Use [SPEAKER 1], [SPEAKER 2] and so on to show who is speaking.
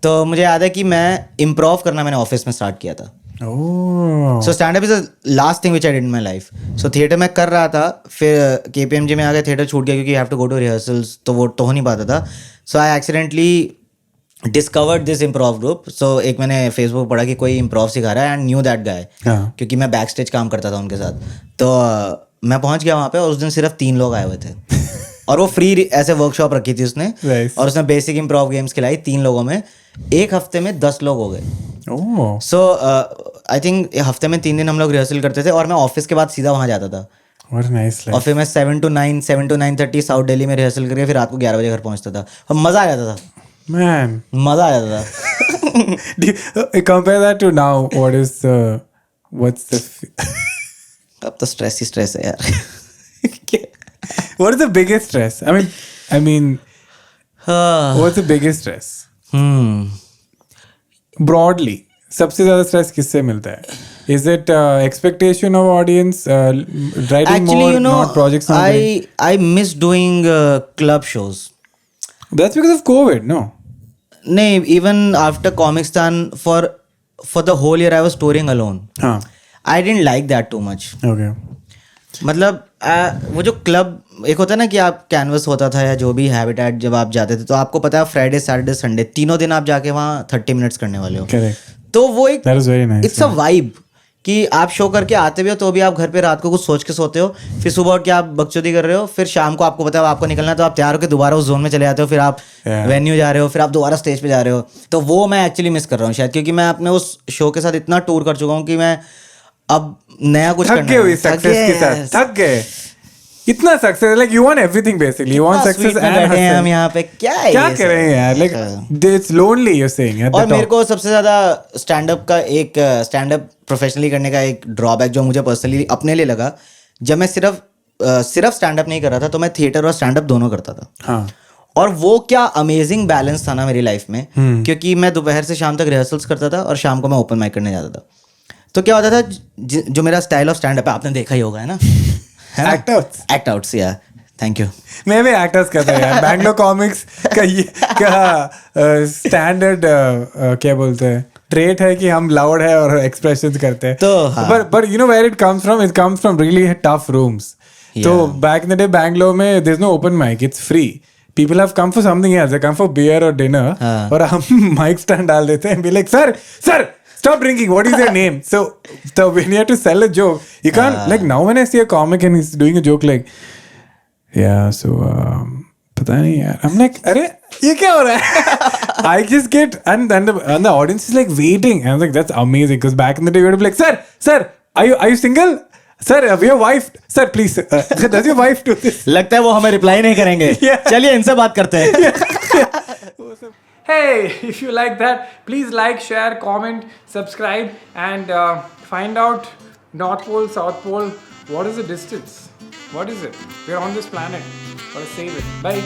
[SPEAKER 1] तो मुझे याद है कि मैं इम्प्रोव करना मैंने ऑफिस में स्टार्ट किया था. So stand up is the last thing which I did in my life. So theatre में कर रहा था, फिर KPMG में आ गया, थिएटर छूट गया क्योंकि you have to go to rehearsals, तो वो तो हो नहीं पाता था. So I accidentally discovered this improv group. So एक मैंने फेसबुक पढ़ा कि कोई इम्प्रोव सिखा रहा है एंड न्यू दैट गाय, क्योंकि मैं बैक स्टेज काम करता था उनके साथ. तो मैं पहुंच गया वहाँ पे और उस दिन सिर्फ 3 लोग आए हुए थे और वो फ्री ऐसे वर्कशॉप रखी थी उसने. और उसने बेसिक इम्प्रोव गेम्स खिलाई 3 लोगों में. एक हफ्ते में 10 लोग हो गए. सो आई थिंक हफ्ते में 3 दिन हम लोग रिहर्सल करते थे और मैं ऑफिस के बाद सीधा वहाँ जाता था. और फिर मैं 7 to 9:30 साउथ दिल्ली में रिहर्सल करके फिर रात को 11 बजे घर पहुँचता था और मज़ा आ जाता था.
[SPEAKER 2] Man,
[SPEAKER 1] मज़ा आ जाता था.
[SPEAKER 2] compare that to now. What's the?
[SPEAKER 1] अब तो स्ट्रेस ही स्ट्रेस है यार.
[SPEAKER 2] What is the biggest stress? I mean, what's the biggest stress? Broadly, सबसे ज़्यादा stress किससे मिलता है? Is it expectation of audience, writing
[SPEAKER 1] Actually,
[SPEAKER 2] more,
[SPEAKER 1] you know,
[SPEAKER 2] not projects?
[SPEAKER 1] I miss doing club shows.
[SPEAKER 2] That's because of COVID, no?
[SPEAKER 1] No, even after Comicstan, for the whole year I was touring alone.
[SPEAKER 2] हाँ.
[SPEAKER 1] I didn't like that too much.
[SPEAKER 2] Okay.
[SPEAKER 1] मतलब वो जो club एक होता है ना कि आप कैनवस होता था या जो भी हैबिटेट जब आप जाते थे तो आपको पता है फ्राइडे सैटरडे संडे तीनों दिन आप जाके वहाँ 30 मिनट्स करने वाले हो.
[SPEAKER 2] Correct.
[SPEAKER 1] तो वो एक
[SPEAKER 2] That is very nice.
[SPEAKER 1] It's a vibe कि आप शो करके आते भी हो तो भी आप घर पे रात को कुछ सोच के सोते हो, फिर सुबह उठ के आप बकचोदी कर रहे हो, फिर शाम को आपको पता है आपको निकलना है तो आप तैयार होकर दोबारा उस जोन में चले जाते हो, फिर आप वेन्यू जा रहे हो, फिर आप दोबारा स्टेज पे जा रहे हो. तो वो मैं एक्चुअली मिस कर रहा हूँ शायद क्योंकि मैं अपने उस शो के साथ इतना टूर कर चुका हूँ कि मैं अब नया कुछ
[SPEAKER 2] थक गए हुई सक्सेस के साथ. थक गए इतना success. Like you want everything basically. You want success and
[SPEAKER 1] बैठे हैं हम
[SPEAKER 2] hustle.
[SPEAKER 1] यहाँ पे क्या है
[SPEAKER 2] क्या
[SPEAKER 1] ये
[SPEAKER 2] कर रहे हैं यार? Like it's lonely you're saying at the
[SPEAKER 1] और मेरे
[SPEAKER 2] top.
[SPEAKER 1] को सबसे ज़्यादा स्टैंड अप प्रोफेशनली करने का एक ड्रॉबैक जो मुझे पर्सनली अपने लिए लगा, जब मैं सिर्फ स्टैंड अप नहीं कर रहा था तो मैं थिएटर और स्टैंड अप दोनों करता था.
[SPEAKER 2] हाँ.
[SPEAKER 1] और वो क्या अमेजिंग बैलेंस था ना मेरी लाइफ में, क्योंकि मैं दोपहर से शाम तक रिहर्सल्स करता था और शाम को मैं ओपन माइक करने जाता था. तो क्या होता था जो मेरा स्टाइल ऑफ स्टैंड अप है आपने देखा ही होगा है ना. एक्ट आउट्स या थैंक यू.
[SPEAKER 2] मैं भी एक्टर्स करता हूँ यार. बैंगलोर कॉमिक्स का ये स्टैंडर्ड क्या बोलते हैं ट्रेट है कि हम लाउड है और एक्सप्रेशंस करते हैं. तो but you know where it comes from? It comes from really tough rooms. तो back in the day Bangalore में there's no open mic. It's free. People have come for something else. They come for beer or dinner. और हम mic stand डाल देते हैं and be like sir stop drinking. What is your name? So when you have to sell a joke, you can't like now when I see a comic and he's doing a joke like yeah so पता नहीं यार. I'm like अरे ये क्या हो रहा है? I just get and the audience is like waiting and I was like that's amazing because back in the day we would be like sir are you single? Sir your wife sir please does your wife do this?
[SPEAKER 1] लगता है वो हमें reply नहीं करेंगे. चलिए इनसे बात करते हैं.
[SPEAKER 2] Hey, if you like that, please like, share, comment, subscribe, and find out North Pole, South Pole. What is the distance? What is it? We're on this planet. Gotta save it. Bye.